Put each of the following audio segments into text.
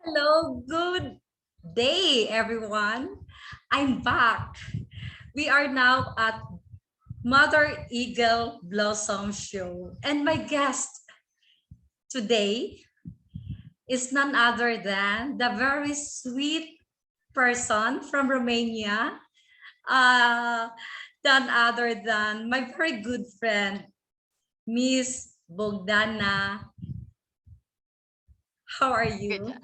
Hello, good day, everyone. I'm back. We are now at Mother Eagle Blossom Show, and my guest today is none other than the very sweet person from Romania, uh, none other than my very good friend, Miss Bogdana. How are Good you? job.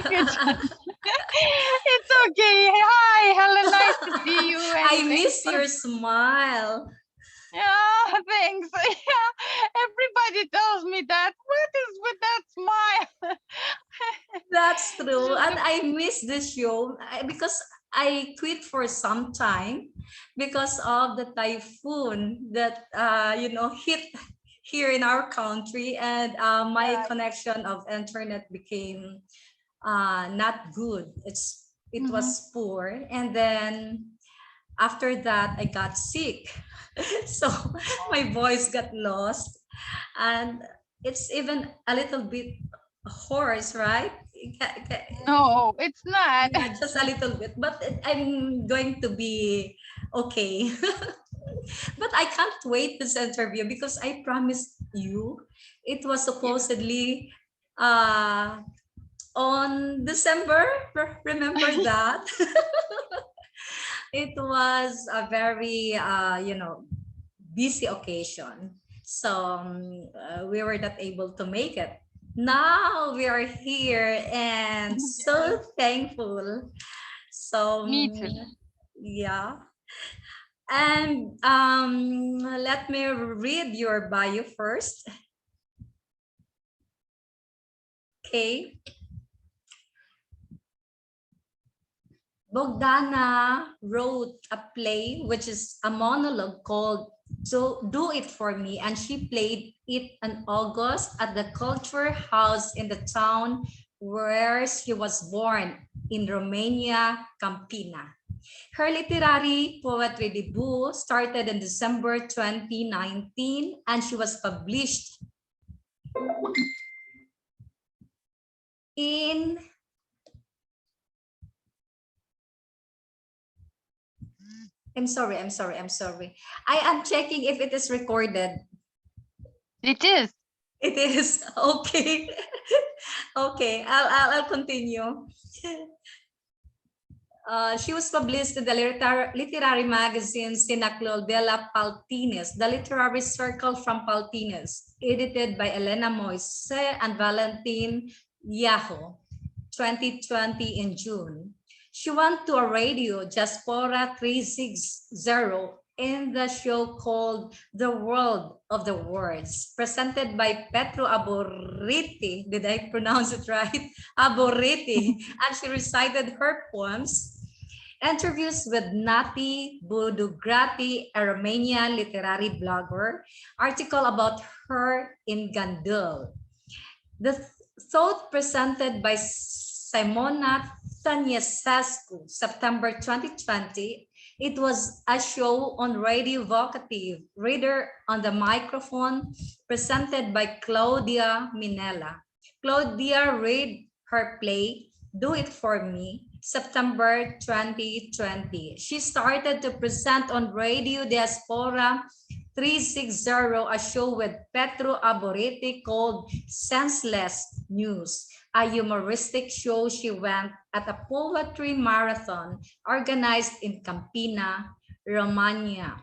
Good job. It's okay. Hi, Helen. Nice to see you. And I thanks miss for your smile. thanks. Yeah, everybody tells me that. What is with that smile? That's true. Just And the I miss this show because I quit for some time because of the typhoon that hit here in our country, and my yeah. connection of internet became not good. It Mm-hmm. was poor, and then after that I got sick. So Oh. my voice got lost, and it's even a little bit hoarse, right? No, it's not. Yeah, just a little bit, but I'm going to be okay. But I can't wait this interview because I promised you it was Yeah. supposedly uh on December. Remember that? It was a very busy occasion. So we were not able to make it. Now we are here and Yes. so thankful. So Me too. yeah. And let me read your bio first. Okay. Bogdana wrote a play, which is a monologue called Do It For Me, and she played it in August at the Culture House in the town where she was born, in Romania, Campina. Her literary poetry debut started in December 2019, and she was published in I'm sorry. I am checking if it is recorded. It is. It is. Okay. Okay, I'll continue. She was published in the literary magazine Sinaclol de la Paltines, the literary circle from Paltines, edited by Elena Moise and Valentin Yaho, 2020 in June. She went to a radio, Diaspora 360, in the show called The World of the Words, presented by Petro Aboriti. Did I pronounce it right? Aboriti. And she recited her poems. Interviews with Nati Budugrati, a Romanian literary blogger, article about her in Gandul. The thought presented by Simona Taniesescu, September 2020. It was a show on radio vocative, reader on the microphone, presented by Claudia Minella. Claudia read her play, Do It For Me, September 2020. She started to present on Radio Diaspora 360, a show with Petro Aboriti called Senseless News, a humoristic show. She went at a poetry marathon organized in Campina, Romania.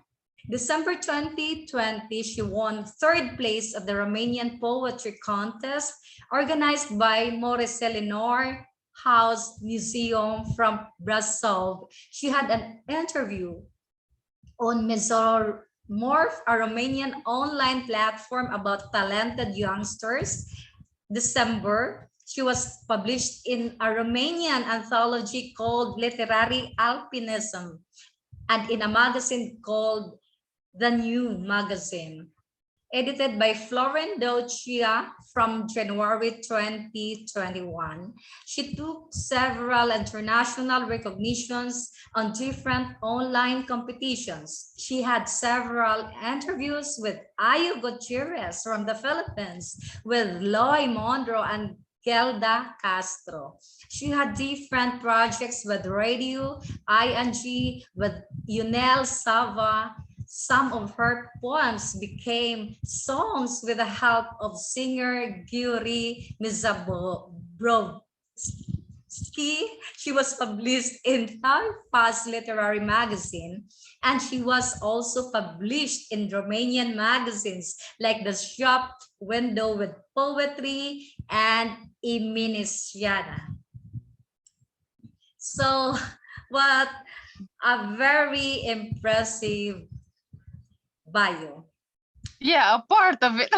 December 2020, she won third place of the Romanian Poetry Contest organized by Maurice Elinor House Museum from Brasov. She had an interview on Mesomorph, a Romanian online platform about talented youngsters. December, she was published in a Romanian anthology called Literary Alpinism and in a magazine called The New Magazine, edited by Florin Docia from January 2021. She took several international recognitions on different online competitions. She had several interviews with Ayu Gutierrez from the Philippines, with Loy Mondro and Gelda Castro. She had different projects with radio, ING, with Yunel Sava. Some of her poems became songs with the help of singer Gyuri Mizabrovsky. She was published in Fast Literary Magazine, and she was also published in Romanian magazines like The Shop Window with Poetry and Iminisiana. So, what a very impressive bio. Yeah, a part of it.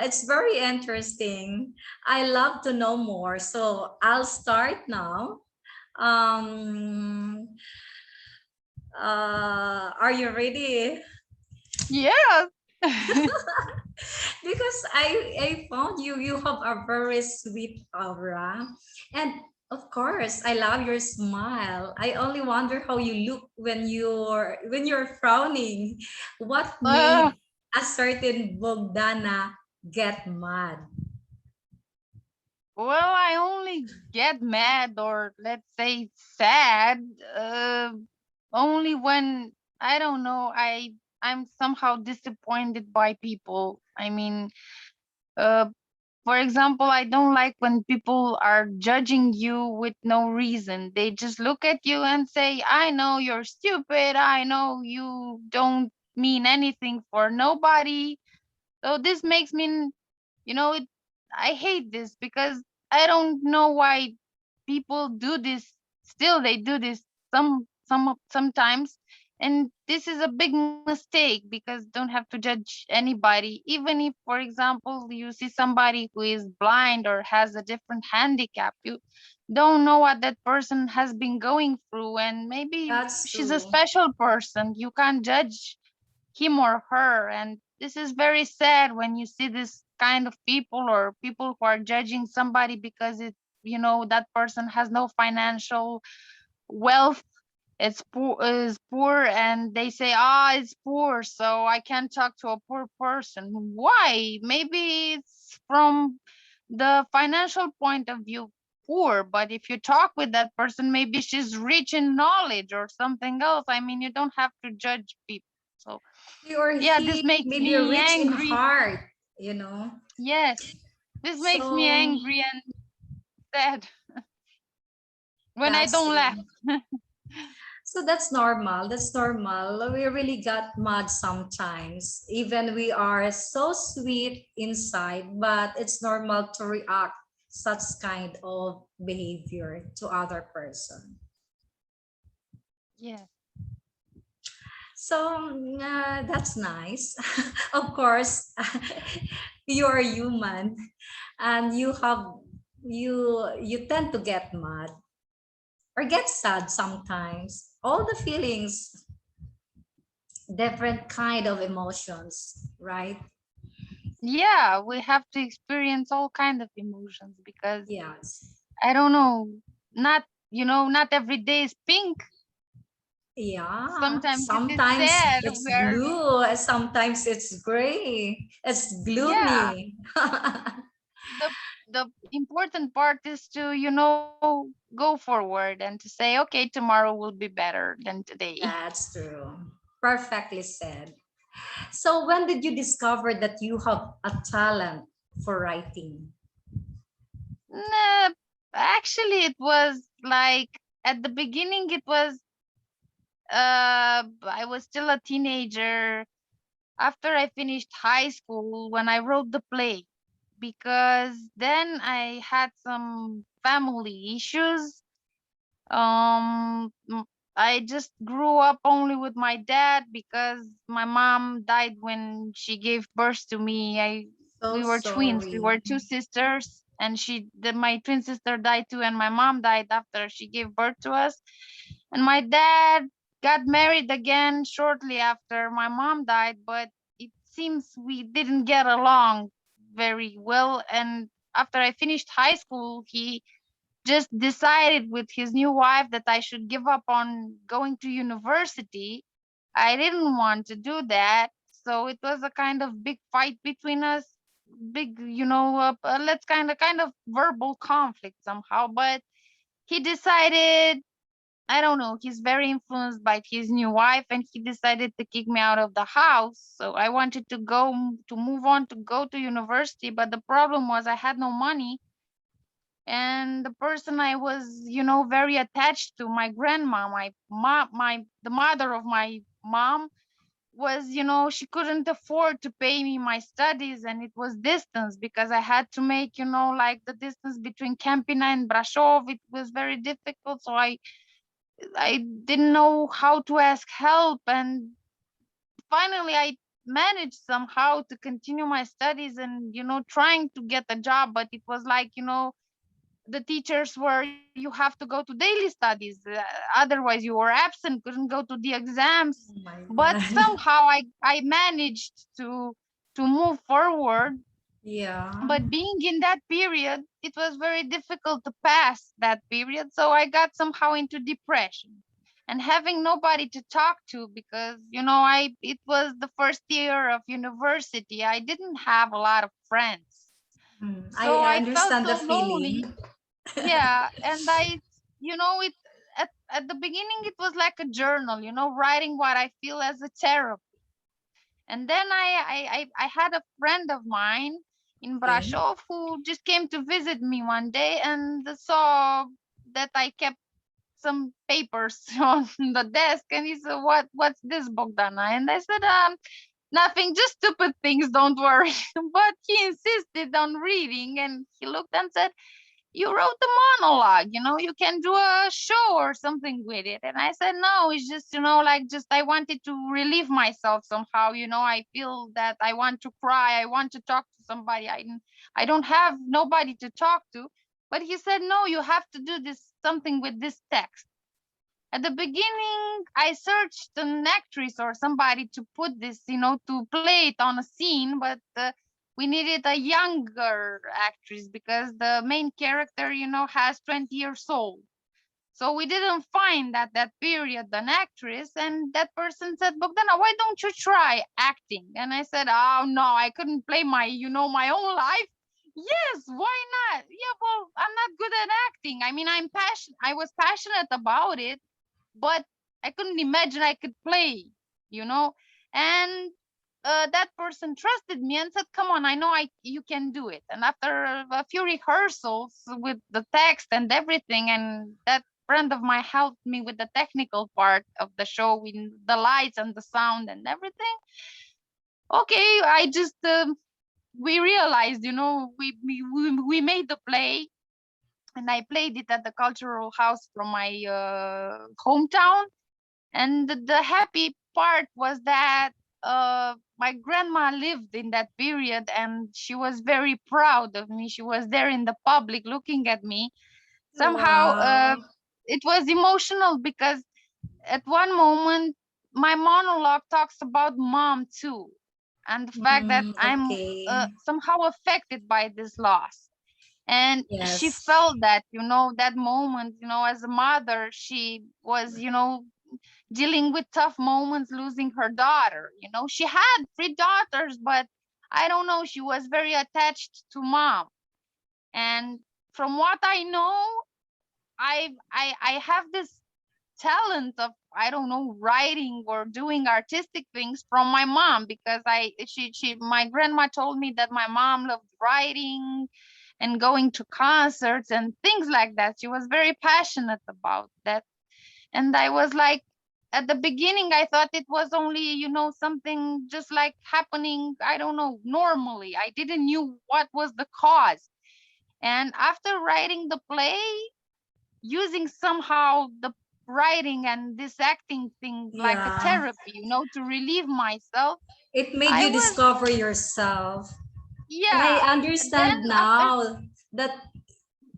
It's very interesting. I love to know more. So I'll start now. Um, are you ready? Yes. Because I found you have a very sweet aura, and of course I love your smile. I only wonder how you look when you're frowning. What Uh, made a certain Bogdana get mad? well, I only get mad or let's say sad only when I don't know, I'm somehow disappointed by people. I mean, uh for example, I don't like when people are judging you with no reason. They just look at you and say, I know you're stupid. I know you don't mean anything for nobody. So this makes me, it, I hate this because I don't know why people do this. Still, they do this sometimes, and this is a big mistake because don't have to judge anybody. Even if, for example, you see somebody who is blind or has a different handicap, you don't know what that person has been going through, and maybe That's she's a true. special person. You can't judge him or her, and this is very sad when you see this kind of people or people who are judging somebody because that person has no financial wealth. It's poor, is poor, and they say, it's poor, so I can't talk to a poor person. Why? Maybe it's from the financial point of view poor, but if you talk with that person, maybe she's rich in knowledge or something else. I mean, you don't have to judge people. So He or yeah, this he makes may be me rich in angry. heart. Yes, this makes me So angry and sad when I that's don't laugh. true. So that's normal. That's normal. We really got mad sometimes. Even we are so sweet inside, but it's normal to react such kind of behavior to other person. Yes. So that's nice. Of course, you are human, and you tend to get mad or get sad sometimes. All the feelings, different kind of emotions, right? Yeah, we have to experience all kind of emotions because Yes. I don't know, not not every day is pink. Yeah. Sometimes it is Sometimes sad. it's Where blue, sometimes it's gray. It's yeah, gloomy. the the important part is to go forward and to say, okay, tomorrow will be better than today. That's true. Perfectly said. So when did you discover that you have a talent for writing? Nah, actually, it was like at the beginning. It was I was still a teenager after I finished high school when I wrote the play, because then I had some family issues. Um, m- I just grew up only with my dad because my mom died when she gave birth to me. So We were twins. We sorry. were two sisters, and my twin sister died too, and my mom died after she gave birth to us. And my dad got married again shortly after my mom died, but it seems we didn't get along very well. And after I finished high school, he just decided with his new wife that I should give up on going to university. I didn't want to do that. So it was a kind of big fight between us, big, let's kind of verbal conflict somehow. But he decided, I don't know, he's very influenced by his new wife, and he decided to kick me out of the house. So I wanted to move on to go to university, but the problem was I had no money. And the person I was, very attached to, my grandma, my mom, the mother of my mom, was, she couldn't afford to pay me my studies, and it was distance because I had to make, like the distance between Campina and Brasov. It was very difficult. So I didn't know how to ask help, and finally I managed somehow to continue my studies and, trying to get a job. But it was like, the teachers were, you have to go to daily studies, otherwise you were absent, couldn't go to the exams. Oh my But God. somehow I managed to move forward. Yeah. But being in that period, it was very difficult to pass that period, so I got somehow into depression, and having nobody to talk to, because it was the first year of university, I didn't have a lot of friends, so I I felt understand the so lonely. feeling. Yeah, and it at the beginning it was like a journal, writing what I feel as a therapy. And then I had a friend of mine in Okay. Brasov who just came to visit me one day and saw that I kept some papers on the desk, and he said, what's this, Bogdana? And I said, nothing, just stupid things, don't worry. But he insisted on reading, and he looked and said, you wrote the monologue, you can do a show or something with it. And I said, no, it's just, like, just I wanted to relieve myself somehow. I feel that I want to cry, I want to talk to somebody. I don't have nobody to talk to. But he said, no, you have to do this, something with this text. At the beginning, I searched an actress or somebody to put this, to play it on a scene, but we needed a younger actress because the main character, has 20 years old. So we didn't find at that period an actress, and that person said, Bogdana, why don't you try acting? And I said, oh no, I couldn't play my own life. Yes, why not? Yeah, well, I'm not good at acting. I mean, I was passionate about it, but I couldn't imagine I could play, you know. And that person trusted me and said, "Come on, I know you can do it." And after a few rehearsals with the text and everything, and that friend of mine helped me with the technical part of the show, with the lights and the sound and everything. Okay, I just we realized, we made the play, and I played it at the cultural house from my hometown. And the happy part was that my grandma lived in that period, and she was very proud of me. She was there in the public looking at me. Somehow Wow. it was emotional because at one moment my monologue talks about mom too, and the fact that I'm Okay. somehow affected by this loss. And she Yes. felt that, that moment, as a mother, she was, dealing with tough moments, losing her daughter. She had three daughters, but I don't know, she was very attached to mom. And from what I know, I have this talent of, I don't know, writing or doing artistic things from my mom, because my grandma told me that my mom loved writing and going to concerts and things like that. She was very passionate about that. And I was like, at the beginning, I thought it was only, something just like happening, I don't know, normally. I didn't knew what was the cause. And after writing the play, using somehow the writing and this acting thing like a Yeah. therapy, to relieve myself, It made I you was, discover yourself. And I yeah. Then understand after, now that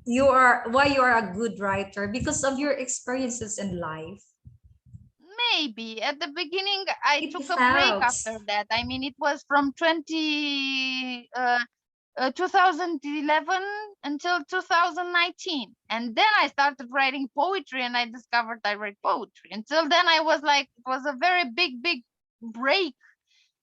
you are why you are a good writer because of your experiences in life. maybe at the beginning, I It took a break helps. after that. I mean, it was from 2011 until 2019. And then I started writing poetry, and I discovered I write poetry. Until then, I was like, it was a very big, big break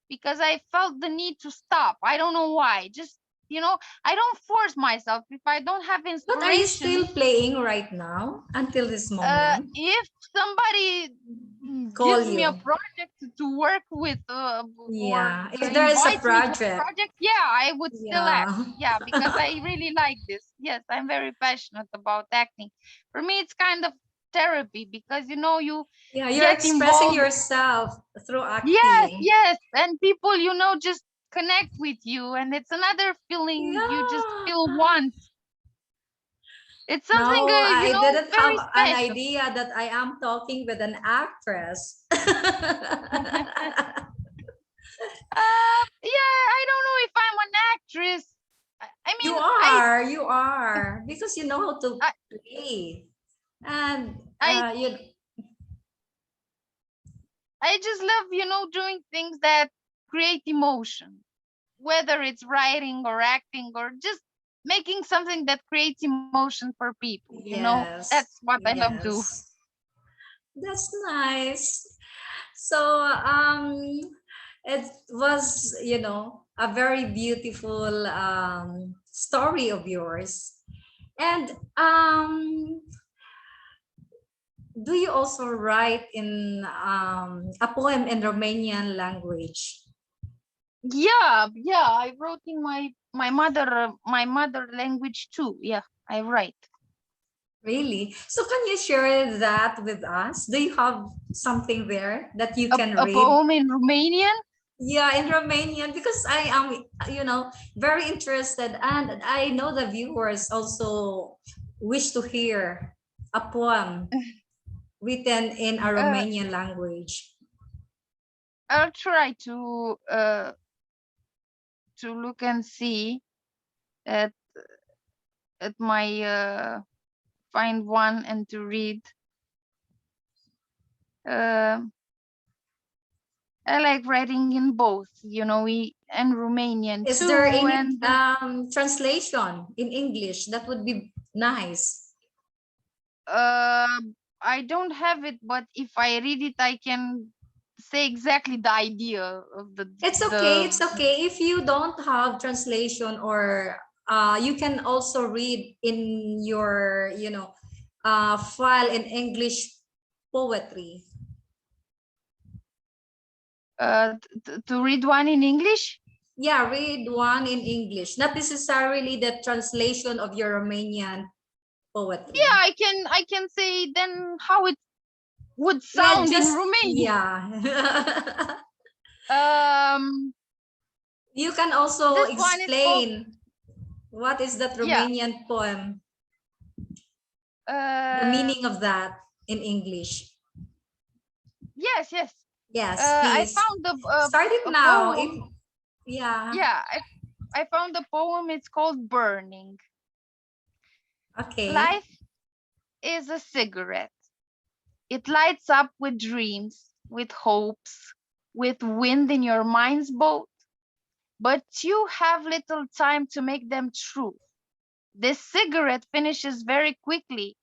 because I felt the need to stop. I don't know why. Just, you know, I don't force myself. If I don't have But are you still inspiration, playing right now until this moment? if somebody Call gives me a you. project to work with, or Yeah. If there is a invites me to a project. project, yeah, I would still act. Yeah. Yeah, because I really like this. Yes, I'm very passionate about acting. For me, it's kind of therapy, because, you know, you Yeah, you're get expressing involved. yourself through Yes, acting. yes, and people, you know, just connect with you, and it's another feeling you just Yeah. feel once. It's something, No, you I know, didn't have very an special. idea that I am talking with an actress. Yeah, I don't know if I'm an actress. I You mean, you are, because you know how to I, play. And I, you I just love, you know, doing things that create emotion, whether it's writing or acting or just making something that creates emotion for people. You know, yes, that's what I love to. yes. That's nice. So it was, a very beautiful story of yours. And do you also write in a poem in Romanian language? Yeah, yeah. I wrote in my mother language too. Yeah, I write. Really? So can you share that with us? Do you have something there that you can A read? poem in Romanian. Yeah, in Romanian, because I am, very interested, and I know the viewers also wish to hear a poem written in a Uh, Romanian language. I'll try to look and see at my find one and to read. Uh, I like writing in both, you know, and Romanian Is there too. any And translation in English that would be nice? uh, I don't have it, but if I read it, I can say exactly the idea of It's okay. It's okay if you don't have translation, or you can also read in your, file in English poetry. to read one in English. Yeah, read one in English, not necessarily the translation of your Romanian Yeah, poetry. I can say then how it would Yeah, sound in just, Romanian. yeah. Um, You can also this one is called explain what is that yeah. Romanian poem, the Uh, meaning of that in English. yes, yes. Yes, I please. found Start it a now. If poem. yeah, Yeah, I found a poem. It's called Burning. okay. Life is a cigarette. It lights up with dreams, with hopes, with wind in your mind's boat, but you have little time to make them true. This cigarette finishes very quickly.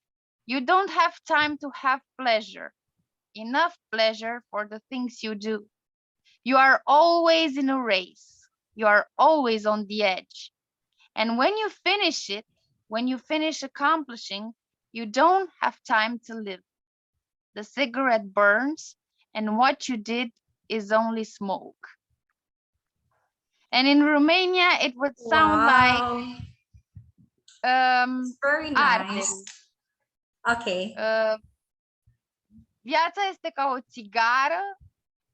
You don't have time to have pleasure, enough pleasure for the things you do. You are always in a race. You are always on the edge. And when you finish it, when you finish accomplishing, you don't have time to live. The cigarette burns, and what you did is only smoke. And in Romania, it would sound like Wow. um, It's very nice. arde. Okay. Uh, Viața este ca o țigară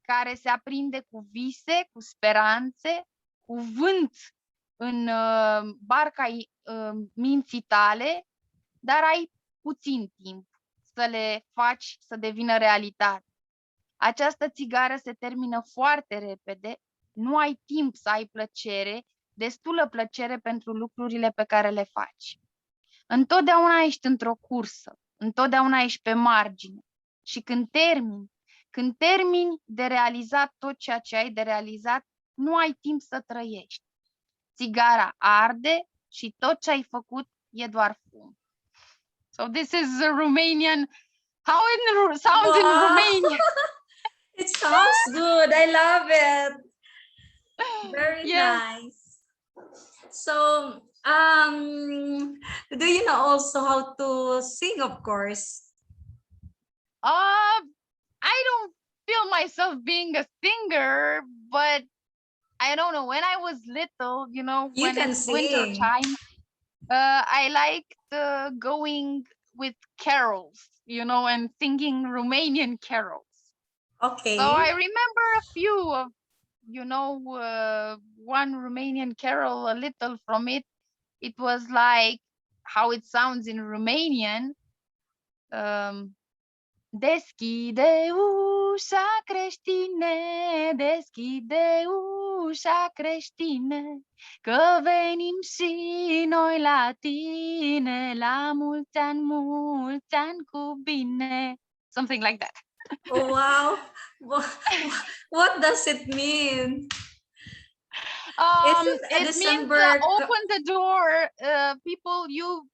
care se aprinde cu vise, cu speranțe, cu vânt în barca minții tale, dar ai puțin timp să le faci să devină realitate. Această țigară se termină foarte repede, nu ai timp să ai plăcere, destulă plăcere pentru lucrurile pe care le faci. Întotdeauna ești într-o cursă, întotdeauna ești pe margine și când termini de realizat tot ceea ce ai de realizat, nu ai timp să trăiești. Țigara arde și tot ce ai făcut e doar fum. So this is a Romanian, how it sounds in Wow. Romania. It sounds good. I love it. Very Yeah. nice. So, do you know also how to sing, of course? I don't feel myself being a singer, but I don't know. When I was little, You when can it's winter sing. time, I liked going with carols, and singing Romanian carols. So Okay. I remember a few of, one Romanian carol, a little from it. It was like how it sounds in Romanian. Um, Deschide ușa creștine, deschide ușa creștine, că venim și noi la tine, la mulți ani cu bine. Something like that. Oh, wow. What does it mean? Isn't a It means December? open the door. People,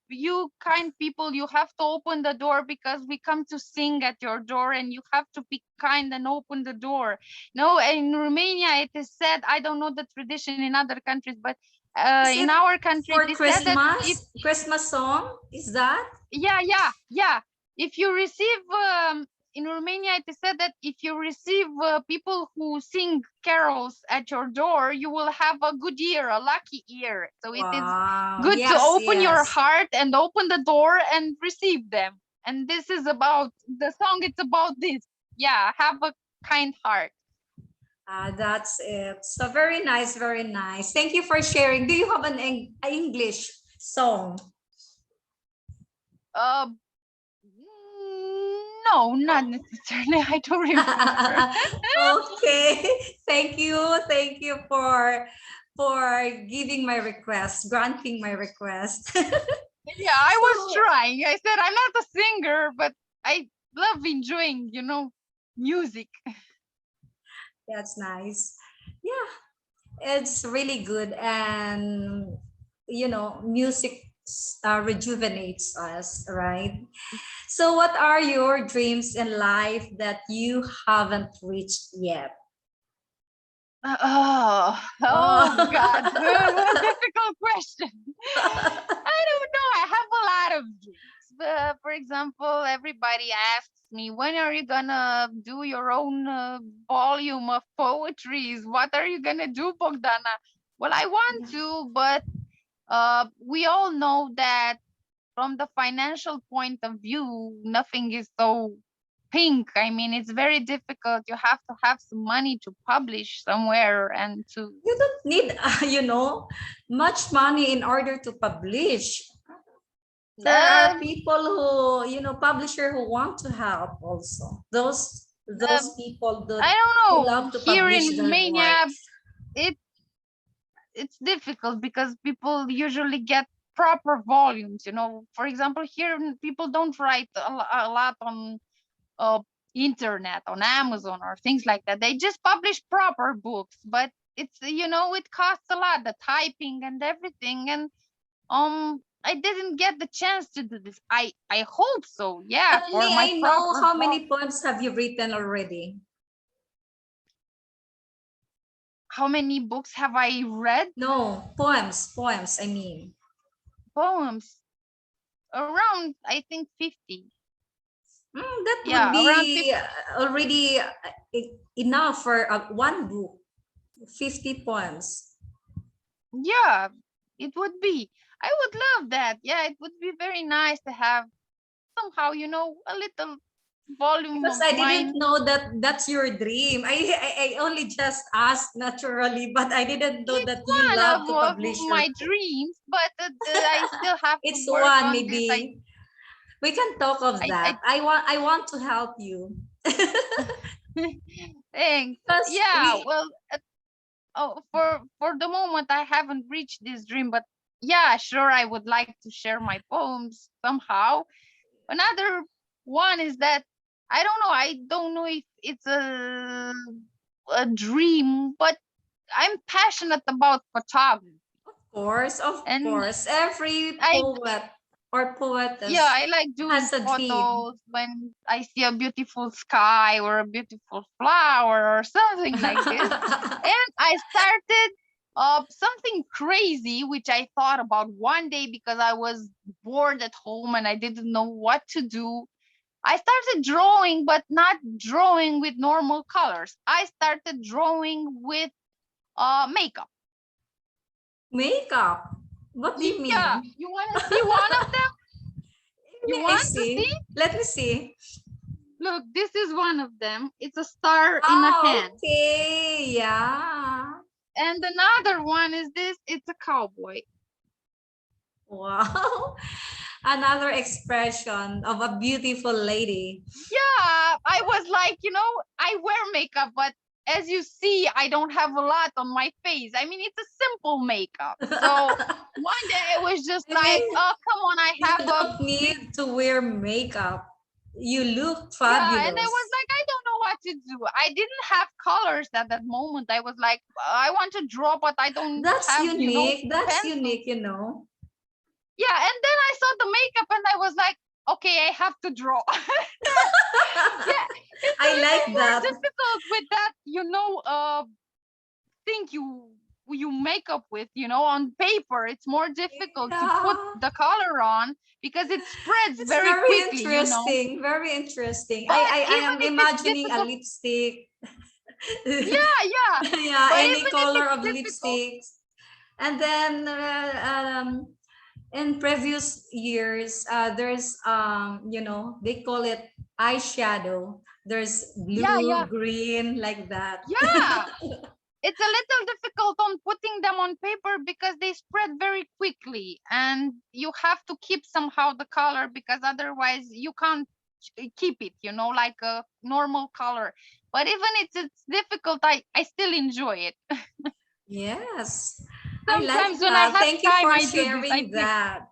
you kind people, you have to open the door because we come to sing at your door, and you have to be kind and open the door. No, in Romania it is said. I don't know the tradition in other countries, but Is in it our country for it is said that if Christmas song? Is that? yeah. If you receive in Romania, it is said that if you receive people who sing carols at your door, you will have a good year, a lucky year. So it is Wow. good to Yes, open your yes. heart and open the door and receive them. And this is about the song. It's about this. Yeah, have a kind heart. That's it. So very nice, very nice. Thank you for sharing. Do you have an English song? Uh, no, not necessarily. I don't remember. Okay. Thank you. Thank you for giving my request, granting my request. Yeah, I was So, trying. I said I'm not a singer, but I love enjoying, music. that's nice. Yeah, it's really good, and music rejuvenates us, right? So what are your dreams in life that you haven't reached yet? Oh God, what a difficult question. I don't know. I have a lot of dreams. For example, everybody asks me, when are you gonna do your own volume of poetries? What are you gonna do, Bogdana? Well, I want to, but we all know that from the financial point of view, nothing is so pink. I mean, it's very difficult. You have to have some money to publish somewhere and to. You don't need, much money in order to publish. There are Um, people who, publisher who want to help also. Those um, people I that who don't know. love to Here in publish their Romania, works. it it's difficult because people usually get proper volumes. For example, here people don't write a lot on uh, internet, on Amazon or things like that. They just publish proper books, but it costs a lot, the typing and everything. And I didn't get the chance to do this. I hope so. Yeah, for May my I know proper how book. many poems have you written already? How many books have I read? No, poems, I mean. Poems. Around, I think, 50. That would Yeah, around 50. be already enough for one book, 50 poems. Yeah, it would be. I would love that. Yeah, it would be very nice to have somehow, a little volume Because of I didn't mine. know that that's your dream. I only just asked naturally, but I didn't know It's that you one love to of publish your my book. dreams, but I still have to It's work one, on this. maybe. We can talk of that. I I want to help you. thanks. Because Yeah, we well, for the moment, I haven't reached this dream, but yeah, sure, I would like to share my poems somehow. Another one is that I don't know if it's a dream, but I'm passionate about photography. of And course, every I poet or yeah, poetess I like doing has a dream. photos when I see a beautiful sky or a beautiful flower or something like this. And I started Something crazy which I thought about one day because I was bored at home and I didn't know what to do. I started drawing, but not drawing with normal colors. I started drawing with makeup. Makeup. What do you Yeah, mean? you want to see one of them? You Let me want to see? see. Let me see. Look, this is one of them. It's a star in a Oh, hand. okay. Yeah. And another one is this. It's a cowboy. Wow. Another expression of a beautiful lady. Yeah, I was like, I wear makeup, but as you see, I don't have a lot on my face. I mean, it's a simple makeup. So one day I was just I like, mean, oh, come on, I you have a don't big, need to wear makeup. You look yeah. And I was fabulous. like, I don't know what to do. I didn't have colors at that moment. I was like, I want to draw, but I don't That's have, unique. That's pencils. unique, you know. Yeah. And then I saw the makeup and I was like, okay, I have to draw. Yeah. It's a I little like more that. difficult with that, thing you make up with, on paper. It's more difficult to put Yeah. the color on because it spreads It's very very quickly. interesting. Very interesting. But I even am if it's imagining a difficult, lipstick. yeah, yeah. Yeah, But any even if color it's of difficult, lipsticks. And then in previous years, there's they call it eyeshadow. There's yeah, blue, yeah, green, like that. yeah. It's a little difficult on putting them on paper because they spread very quickly and you have to keep somehow the color because otherwise you can't keep it, like a normal color. But even it's difficult, I still enjoy it. Yes, I like Sometimes when I that. have Thank you time, for I do this. I sharing play. that.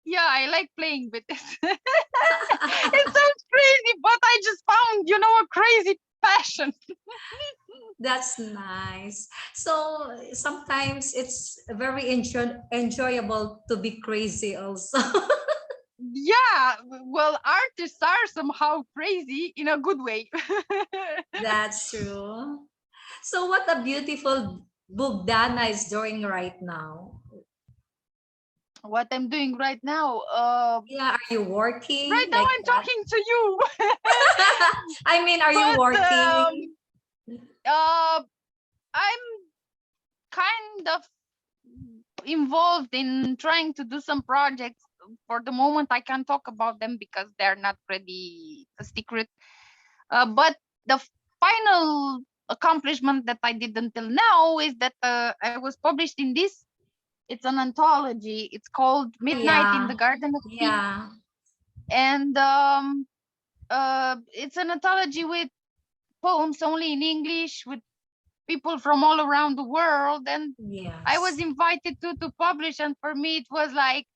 Yeah, I like playing with this. It sounds crazy, but I just found, a crazy passion. That's nice. So sometimes it's very enjoyable to be crazy also. Yeah, well, artists are somehow crazy in a good way. That's true. So what a beautiful Bogdana is doing right now. What I'm doing right now, Yeah, are you right working now like I'm that? talking to you. I mean, are you But working? I'm kind of involved in trying to do some projects. For the moment, I can't talk about them because they're not really a secret. But the final accomplishment that I did until now is that I was published in this. It's an anthology. It's called Midnight in the Yeah, Garden of Peace, yeah, and it's an anthology with poems only in English with people from all around the world. And I was yes. invited to publish, and for me it was like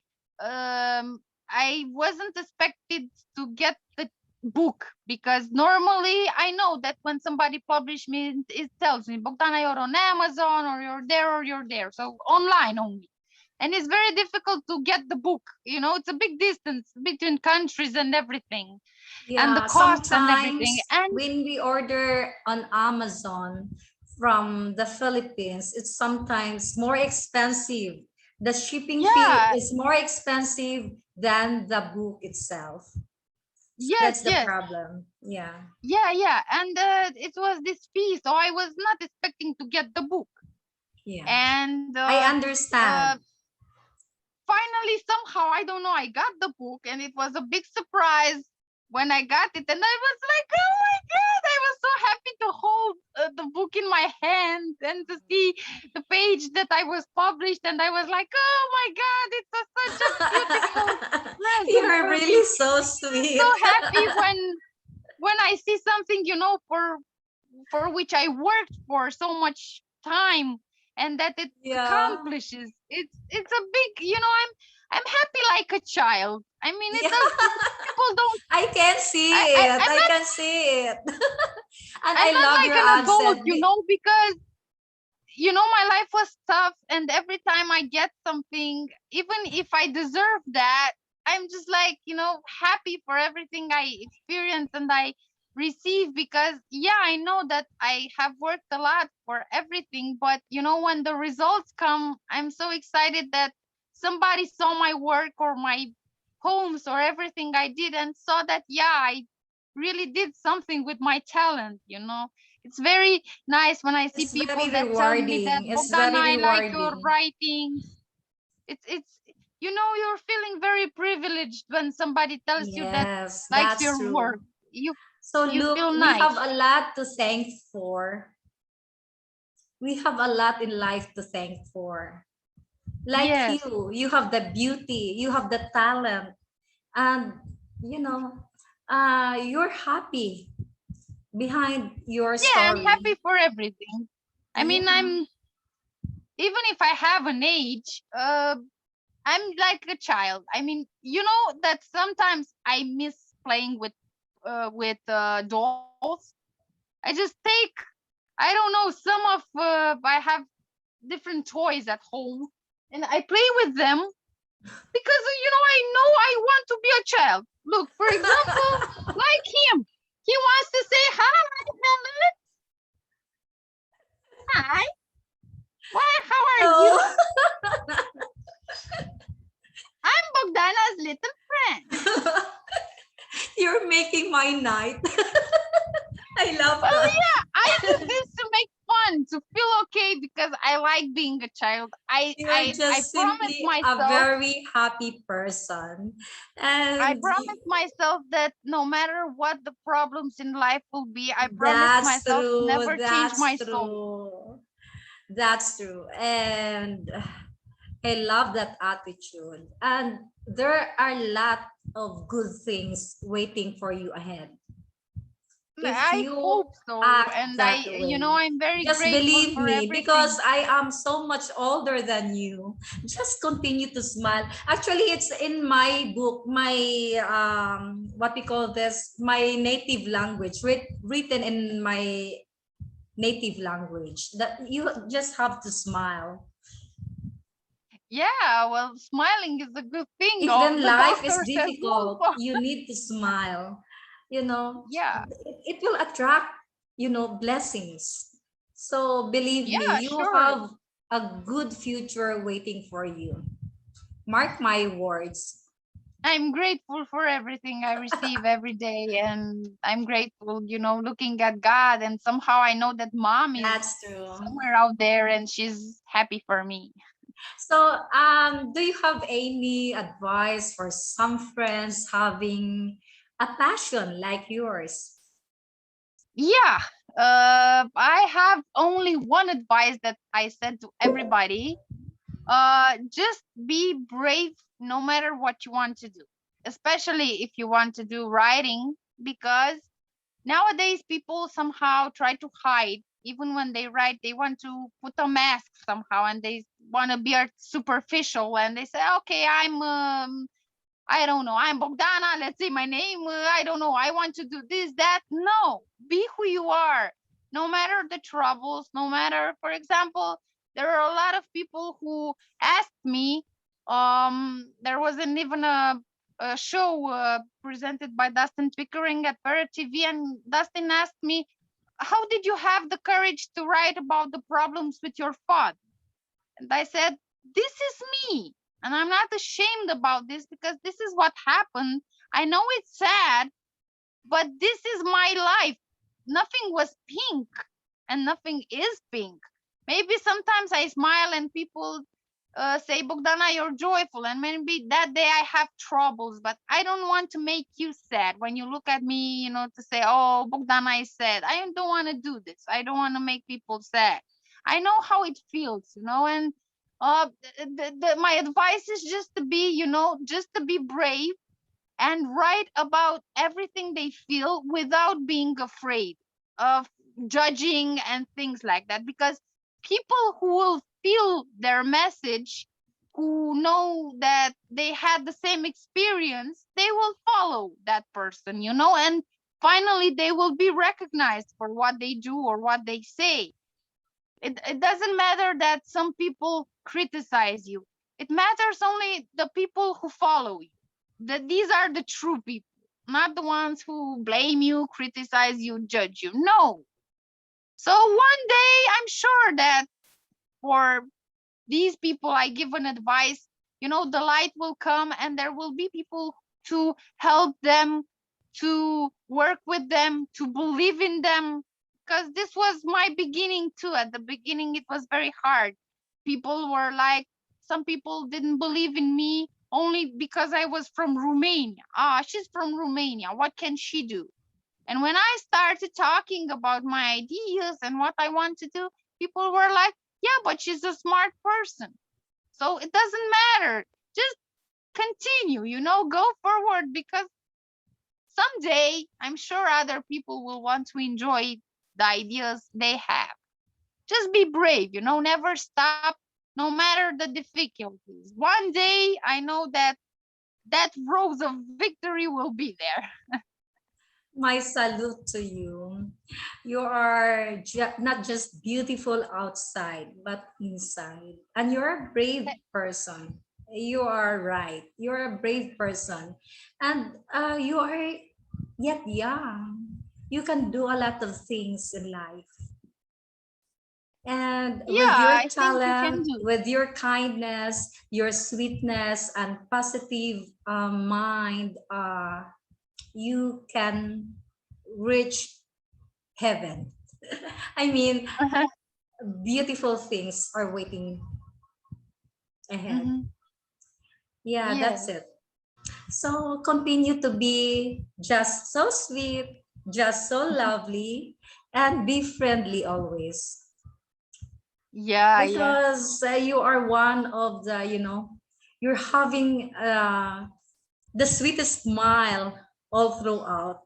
I wasn't expected to get the book because normally I know that when somebody publishes me, it tells me, Bogdana, you're on Amazon or you're there, so online only. And it's very difficult to get the book. It's a big distance between countries and everything, and the Yeah, costs and everything. sometimes And when we order on Amazon from the Philippines, it's sometimes more expensive. The shipping fee yeah, is more expensive than the book itself. So yes, that's the yes. problem. Yeah. Yeah, yeah. And it was this fee, so I was not expecting to get the book. Yeah. And I uh, understand. finally, somehow, I don't know, I got the book, and it was a big surprise when I got it. And I was like, oh my God, I was so happy to hold the book in my hand and to see the page that I was published. And I was like, oh my God, it's such a beautiful present You're for me. really so I'm so sweet. happy when I see something, for which I worked for so much time and that it Yeah. accomplishes. It's a big, I'm happy like a child. I mean, it Yeah. does people don't I can see I it. I'm I not can see it. And I'm I not love like your an adult, accent. because my life was tough, and every time I get something, even if I deserve that, I'm just like, happy for everything I experienced, and I receive, because yeah, I know that I have worked a lot for everything, but you know, when the results come, I'm so excited that somebody saw my work or my poems or everything I did and saw that, yeah, I really did something with my talent, you know. It's very nice when I see It's people very that tell me that, rewarding. It's Bogdana, very I like your rewarding. writings. It's you know, you're feeling very privileged when somebody tells you that Yes, likes that's your work. true. You So you look, feel we have nice. a lot to thank for. We have a lot in life to thank for. Like Yes. you have the beauty, you have the talent, and you know, you're happy behind your Yeah, I'm story. happy for everything. I mean, Yeah, even if I have an age, I'm like a child. I mean, you know that sometimes I miss playing with dolls. I just take, I don't know, some of I have different toys at home, and I play with them because you know I want to be a child. Look, for example, like him. He wants to say hi, Helen. Hi. Why? How are you? so I'm Bogdana's little friend. you're making my night. I love Well, that. yeah, I do this to make fun, to feel okay, because I like being a child. You're I just promised simply a myself, very happy person. I And promised myself that no matter what the problems in life will be, I promised that's myself to true. never change That's my soul. true. That's true. And I love that attitude. And there are a lot of good things waiting for you ahead if I you hope so, act and that you know, way. I'm very Just grateful believe for me, because everything. I am so much older than you. Just continue to smile. Actually, it's in my book, my what we call this, my native language, written in my native language. That you just have to smile. Yeah, well, smiling is a good thing. Oh, Even the life is doctor says move difficult, on. you need to smile. You know, Yeah, it will attract, blessings. So believe me, yeah, you sure. have a good future waiting for you. Mark my words. I'm grateful for everything I receive every day, and I'm grateful, you know, looking at God, and somehow I know that mom is That's true. somewhere out there and she's happy for me. So, do you have any advice for some friends having a passion like yours? Yeah, I have only one advice that I said to everybody. Just be brave no matter what you want to do, especially if you want to do writing, because nowadays people somehow try to hide. Even when they write, they want to put a mask somehow, and they want to be superficial, and they say, okay, I don't know, I'm Bogdana, let's say my name, I don't know, I want to do this, that. No, be who you are, no matter the troubles, no matter, for example, there are a lot of people who asked me, there wasn't even a show presented by Dustin Pickering at Parrot TV, and Dustin asked me, how did you have the courage to write about the problems with your father? And I said, this is me. And I'm not ashamed about this, because this is what happened. I know it's sad, but this is my life. Nothing was pink, and nothing is pink. Maybe sometimes I smile and people say, Bogdana, you're joyful. And maybe that day I have troubles, but I don't want to make you sad. When you look at me, you know, to say, oh, Bogdana is sad. I don't want to do this. I don't want to make people sad. I know how it feels, you know, and my advice is just to be, you know, just to be brave and write about everything they feel without being afraid of judging and things like that, because people who will feel their message, who know that they had the same experience, they will follow that person, you know, and finally they will be recognized for what they do or what they say. It doesn't matter that some people criticize you. It matters only the people who follow you. That these are the true people. not the ones who blame you, criticize you, judge you. No. So one day, I'm sure that for these people I give an advice, the light will come and there will be people to help them, to work with them, to believe in them. Because this was my beginning too. At the beginning, it was very hard. People were like, some people didn't believe in me only because I was from Romania. She's from Romania. What can she do? And when I started talking about my ideas and what I want to do, people were like, yeah, but she's a smart person. So it doesn't matter. Just continue, go forward, because someday I'm sure other people will want to enjoy the ideas they have. Just be brave, never stop, no matter the difficulties. One day I know that that rose of victory will be there. My salute to you. You are not just beautiful outside, but inside. And you're a brave person. You are right. You're a brave person. And you are yet young. You can do a lot of things in life. And with Yeah, your I think you can talent, do. with your kindness, your sweetness, and positive mind, you can reach heaven. I mean, beautiful things are waiting ahead. Mhm. Yeah, that's Yes. it. So continue to be just so sweet, just so lovely, and be friendly always. Yeah, yeah. Because you are one of the, you're having the sweetest smile all throughout.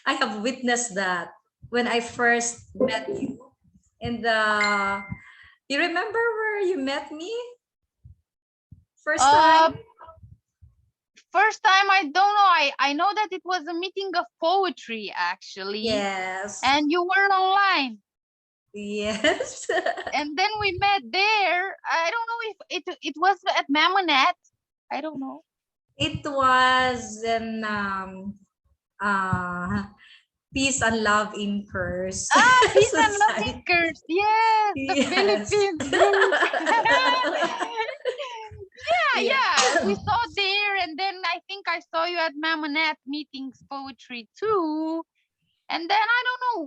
I have witnessed that when I first met you in the. You remember where you met me first Uh, time? First time, I don't know. I know that it was a meeting of poetry actually, Yes. and you were online. Yes. And then we met there. I don't know if it was at Mamonet. I don't know. It was in Peace and Love in Curse Peace and Love Society. Makers. Yes, the Yes. Philippines group. Yeah, Yeah. yeah. We saw there, and then I think I saw you at Mamonet meetings poetry too. And then I don't know,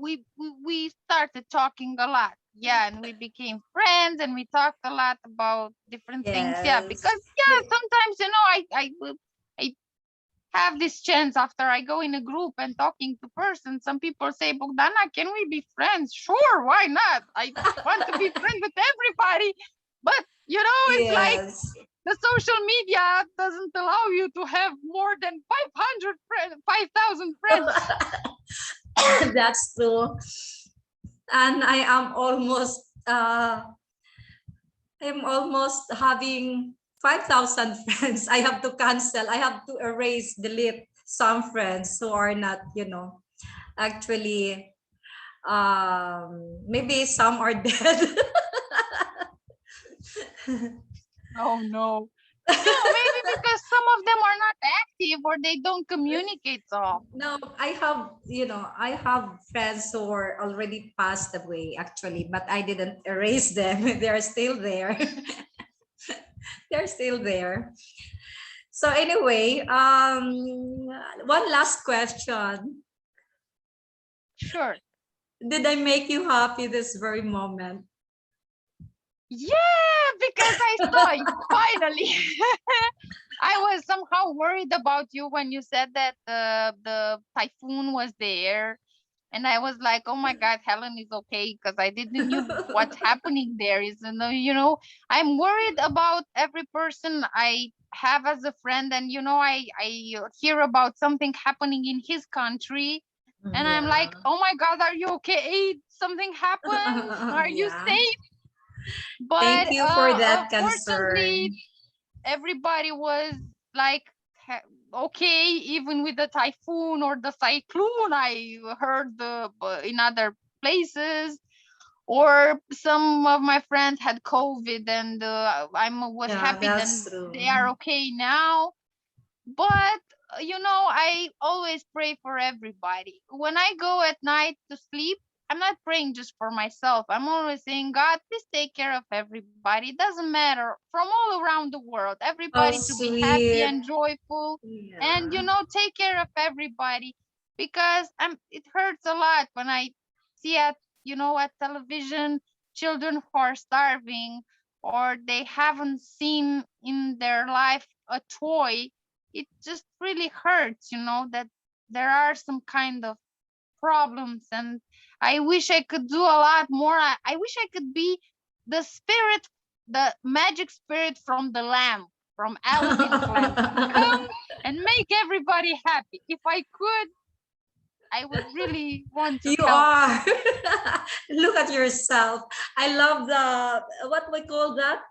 we started talking a lot. Yeah, and we became friends, and we talked a lot about different things. Yeah, Yes. because sometimes I have this chance after I go in a group and talking to person. Some people say, Bogdana, can we be friends? Sure, why not? I want to be friends with everybody. But it's like Yes. the social media doesn't allow you to have more than 500 friends, 5,000 friends. That's true. And I'm almost having 5,000 friends. I have to cancel. I have to erase, delete some friends who are not, actually, maybe some are dead. Oh no. Maybe because some of them are not active or they don't communicate so often. No, I have friends who are already passed away actually, but I didn't erase them. They're still there. They're still there. So anyway, one last question. Sure. Did I make you happy this very moment? Yeah, because I saw you finally. I was somehow worried about you when you said that the typhoon was there. And I was like, oh my God, Helen is okay, because I didn't knew what's happening there. I'm worried about every person I have as a friend. And, I hear about something happening in his country. And I'm Yeah. like, oh my God, are you okay? Something happened? Are you Yeah. safe? But Thank you for that fortunately, concern. everybody was like okay, even with the typhoon or the cyclone. I heard in other places, or some of my friends had COVID, and I was Yeah, happy that that's true. they are okay now. But you know, I always pray for everybody. When I go at night to sleep, I'm not praying just for myself. I'm always saying, God, please take care of everybody. It doesn't matter, from all around the world, Oh, everybody to be happy sweet. and joyful, and Yeah. take care of everybody, because it hurts a lot when I see at television children who are starving, or they haven't seen in their life a toy. It just really hurts, that there are some kind of problems. And I wish I could do a lot more. I wish I could be the spirit, the magic spirit from the lamp, from Aladdin's lamp, to come and make everybody happy. If I could, I would really want to You help. are. Look at yourself. I love the what we call that.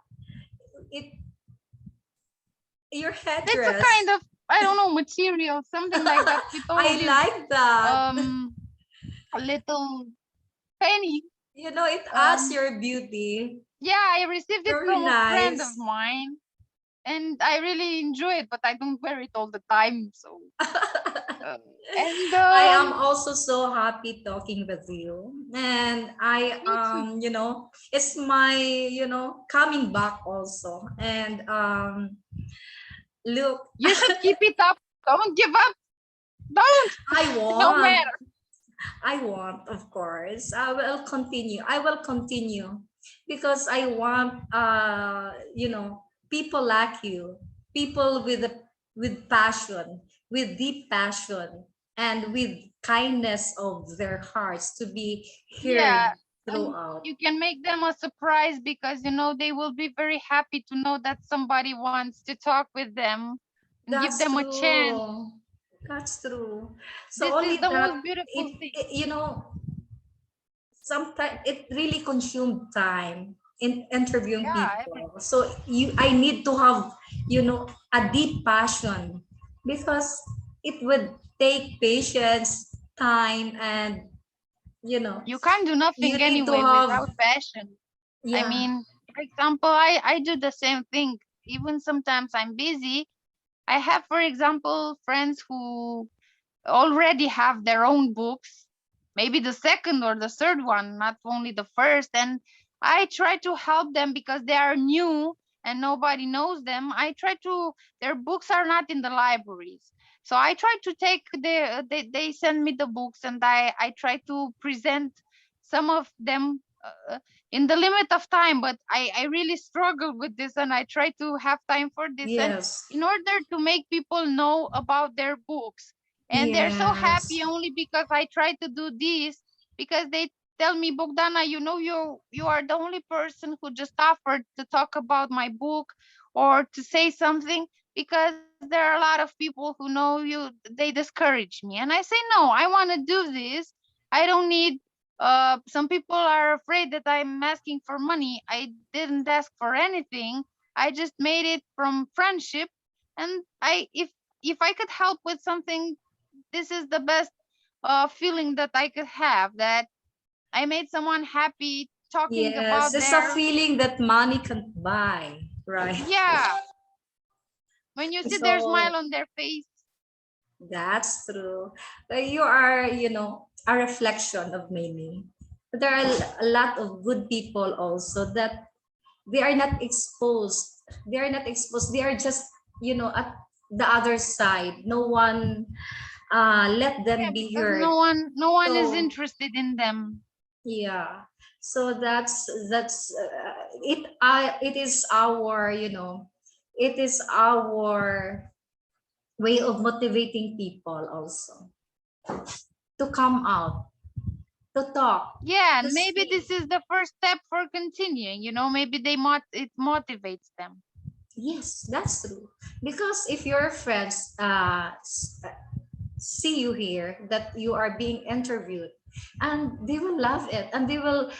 It your It's a headdress. kind of, I don't know, material, something like that, with all I these like that. little penny. It adds Um, your beauty. yeah, I received it Very from a friend of nice. mine, and I really enjoy it, but I don't wear it all the time. So, and I am also so happy talking with you. And I me too. it's my, coming back also. And look, You should keep it up. Don't give up. Don't. I No want. matter. I want, of course. I will continue. I will continue because I want people like you, people with passion, with deep passion and with kindness of their hearts to be Yeah, heard and throughout. you can make them a surprise, because they will be very happy to know that somebody wants to talk with them and give That's them a chance. true. That's true. So This is only the that most beautiful thing. sometimes it really consumed time in interviewing Yeah, people. So I need to have, a deep passion because it would take patience, time, and you know, you can't do you nothing need to anyway have, without passion. I yeah, mean, for example, I do the same thing. Even sometimes I'm busy. I have, for example, friends who already have their own books, maybe the second or the third one, not only the first. And I try to help them because they are new and nobody knows them. Their books are not in the libraries. So I try to they send me the books, and I try to present some of them in the limit of time. But I really struggle with this, and I try to have time for this. And yes, in order to make people know about their books, and they're so yes, happy only because I try to do this, because they tell me, Bogdana, you are the only person who just offered to talk about my book or to say something, because there are a lot of people who know you, they discourage me. And I say, no, I want to do this. I don't need some people are afraid that I'm asking for money. I didn't ask for anything. I just made it from friendship. And if I could help with something, this is the best feeling that I could have, that I made someone happy talking yes. about It's a their, feeling that money can't buy, right? yeah, when you see their So smile on their face. that's true. You are, a reflection of Mimi. There are a lot of good people also that they are not exposed. They are not exposed. They are just, at the other side. No one let Yeah, them be because heard. no one is So interested in them. yeah. So that's it. It is our, it is our way of motivating people also to come out, to talk, Yeah, to and maybe speak. this is the first step for continuing. Maybe it motivates them. Yes, that's true. Because if your friends see you here that you are being interviewed, and they will love it, and they will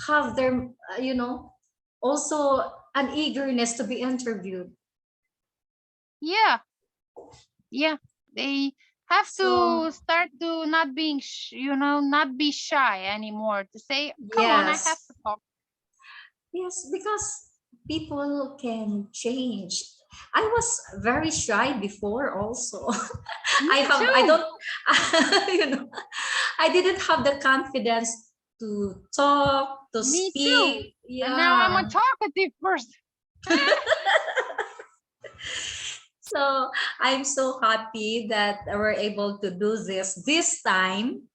have their, also an eagerness to be interviewed. Yeah, yeah. They have So to start to not being, not be shy anymore. To say, "Come on, I have yes, to talk." yes, because people can change. I was very shy before also. Me I too. don't, you know, I didn't have the confidence to talk, to Me too. speak. And now I'm a Yeah. talkative person. So I'm so happy that we're able to do this time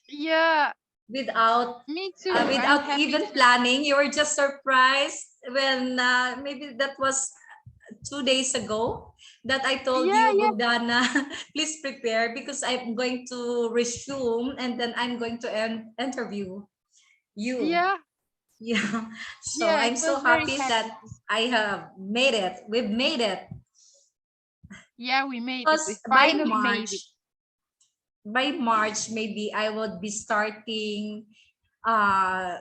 Yeah, without me too. I'm without happy even too. planning. You were just surprised when maybe that was 2 days ago that I told Yeah, you, yeah, Bogdana, please prepare because I'm going to resume and then I'm going to interview you. yeah, Yeah. So yeah. It I'm so was very happy happy. that I have made it. We've made it. Yeah, we made it. We Because finally made it. By March, maybe I would be starting uh,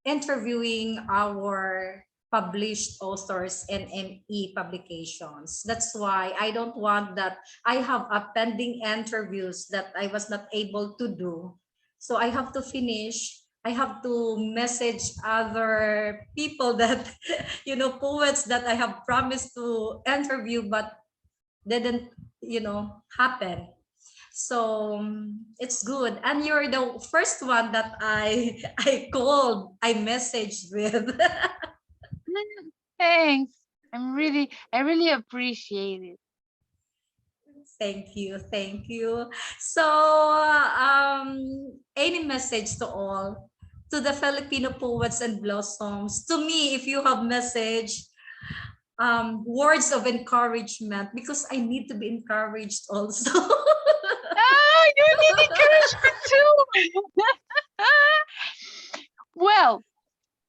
interviewing our published authors in ME publications. That's why I don't want that I have a pending interviews that I was not able to do. So I have to finish. I have to message other people that, poets that I have promised to interview, but didn't, happen. So it's good. And you're the first one that I I called, I messaged with. Thanks. I really appreciate it. Thank you. Thank you. So any message to all, to the Filipino poets and blossoms, to me, if you have message, words of encouragement, because I need to be encouraged also. Ah, you need encouragement too. Well,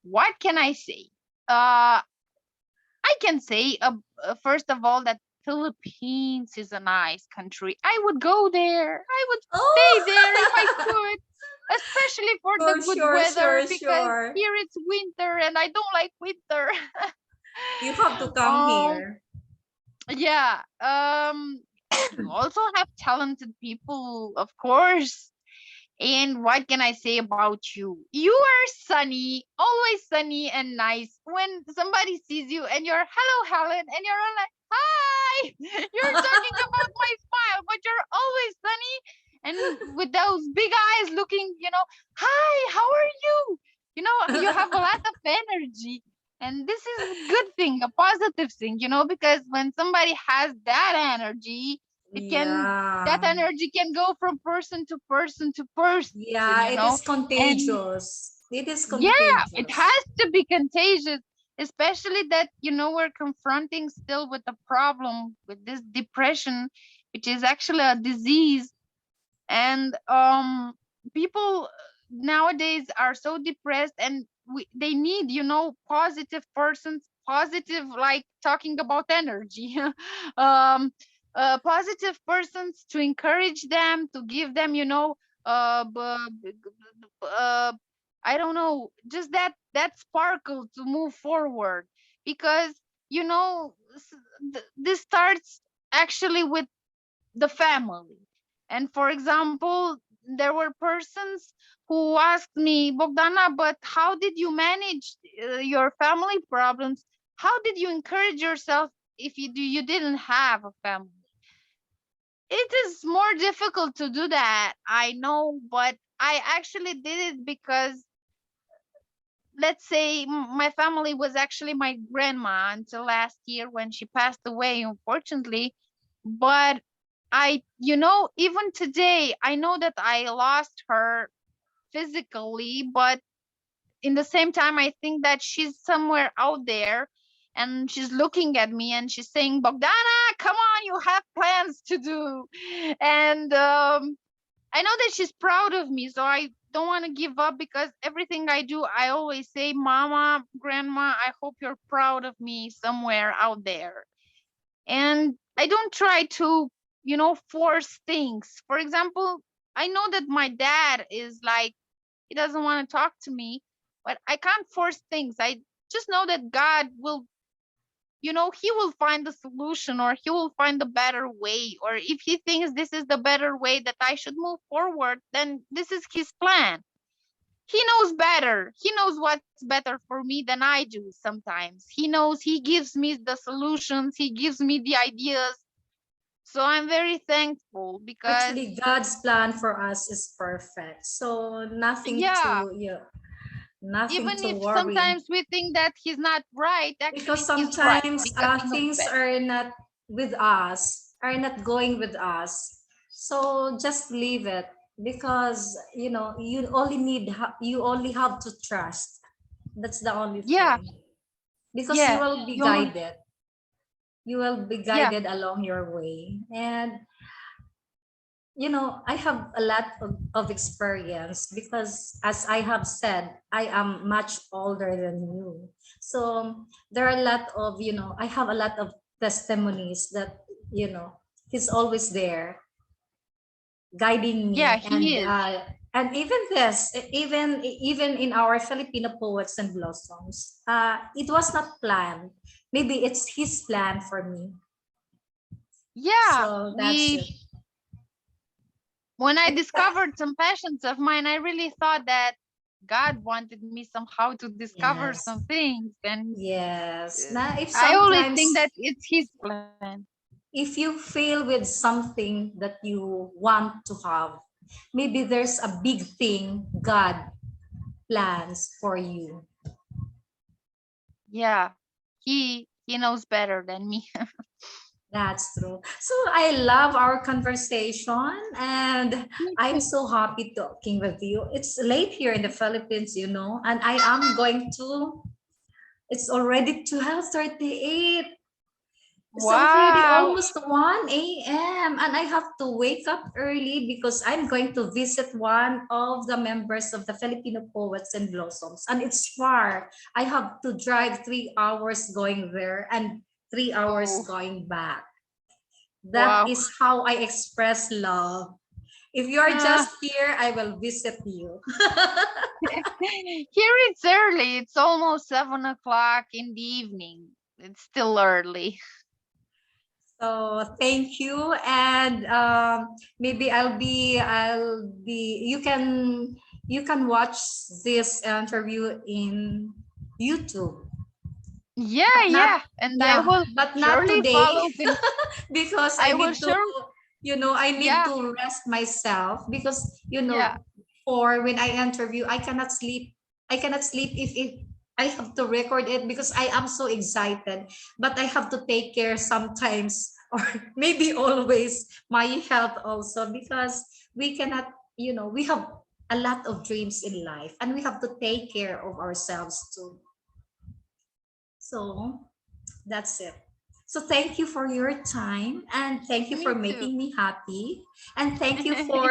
what can I say? I can say, first of all, that Philippines is a nice country. I would go there. I would stay there if I Oh, could, especially for the for good sure, weather sure, because sure. here it's winter and I don't like winter. You have to come um, here. yeah. You also have talented people, of course. And what can I say about you? You are sunny, always sunny and nice. When somebody sees you and you're hello Helen and you're all like hi, you're talking about my smile, but you're always sunny and with those big eyes looking, hi, how are you? You have a lot of energy. And this is a good thing, a positive thing, because when somebody has that energy, it can that Yeah. energy can go from person to person to person, Yeah, it is and contagious. It is yeah, it contagious. has to be contagious, especially that we're confronting still with the problem with this depression, which is actually a disease. And people nowadays are so depressed, and they need positive persons, positive, like talking about energy. um Positive persons to encourage them, to give them uh I don't know, just that sparkle to move forward, because this starts actually with the family. And for example, there were persons who asked me, Bogdana, but how did you manage your family problems? How did you encourage yourself if you didn't have a family? It is more difficult to do that, I know, but I actually did it because, let's say, my family was actually my grandma until last year when she passed away, unfortunately. But even today, I know that I lost her physically, but in the same time, I think that she's somewhere out there and she's looking at me and she's saying, Bogdana, come on, you have plans to do. And I know that she's proud of me, so I don't want to give up, because everything I do, I always say, Mama, Grandma, I hope you're proud of me somewhere out there. And I don't try to, force things. For example, I know that my dad is like, he doesn't want to talk to me, but I can't force things. I just know that God will, he will find the solution, or he will find the better way. Or if he thinks this is the better way that I should move forward, then this is his plan. he knows better. He knows what's better for me than I do sometimes. He knows, he gives me the solutions, he gives me the ideas. So I'm very thankful because, Actually, God's plan for us is perfect. So nothing yeah, to, yeah, nothing even to if worry. sometimes we think that he's not right, Because actually he's right sometimes because he knows things best. are not with us, are not going with us. So just leave it, because you only you only have to trust. That's the only Yeah, thing, because you yeah, will be you only, guided. You will be yeah, guided along your way. And I have a lot of experience, because as I have said, I am much older than you. So there are a lot of, I have a lot of testimonies that, he's always there guiding yeah, me. he is. And even this, even in our Filipino poets and blossoms, it was not planned. Maybe it's his plan for me. Yeah, So that's it. when I It's that, discovered some passions of mine, I really thought that God wanted me somehow to discover yes. some things. And Yes. Now, if I always sometimes, think that it's his plan. if you fail with something that you want to have, maybe there's a big thing God plans for you. Yeah, he knows better than me. That's true. So I love our conversation, and Me I'm too. so happy talking with you. It's late here in the Philippines, and I am going to, it's already 12:38. It's already Wow. almost 1 a.m. and I have to wake up early because I'm going to visit one of the members of the Filipino Poets and Blossoms. And it's far. I have to drive 3 hours going there and 3 hours Oh, going back. That wow. is how I express love. If you are Uh, just here, I will visit you. here it's early. It's almost 7 o'clock in the evening. It's still early. So thank you, and maybe you can watch this interview in YouTube, Yeah, but not, yeah. And I yeah, will but not surely today, follow him. because I I will need to, sure. I need Yeah, to rest myself, because yeah. for when I interview, I cannot sleep. I cannot sleep if I have to record it, because I am so excited. But I have to take care sometimes, or maybe always, my health also, because we cannot, we have a lot of dreams in life, and we have to take care of ourselves too. So that's it. So thank you for your time, and thank you for Me too. making me happy, and thank you for,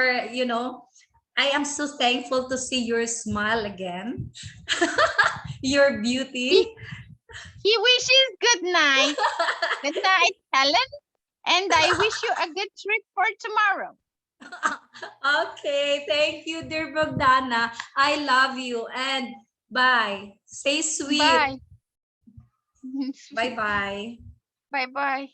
I am so thankful to see your smile again, your he beauty. he wishes good night. Good night, Helen. And I wish you a good trip for tomorrow. Okay, thank you, dear Bogdana. I love you, and bye. Stay sweet. Bye. Bye bye. Bye bye.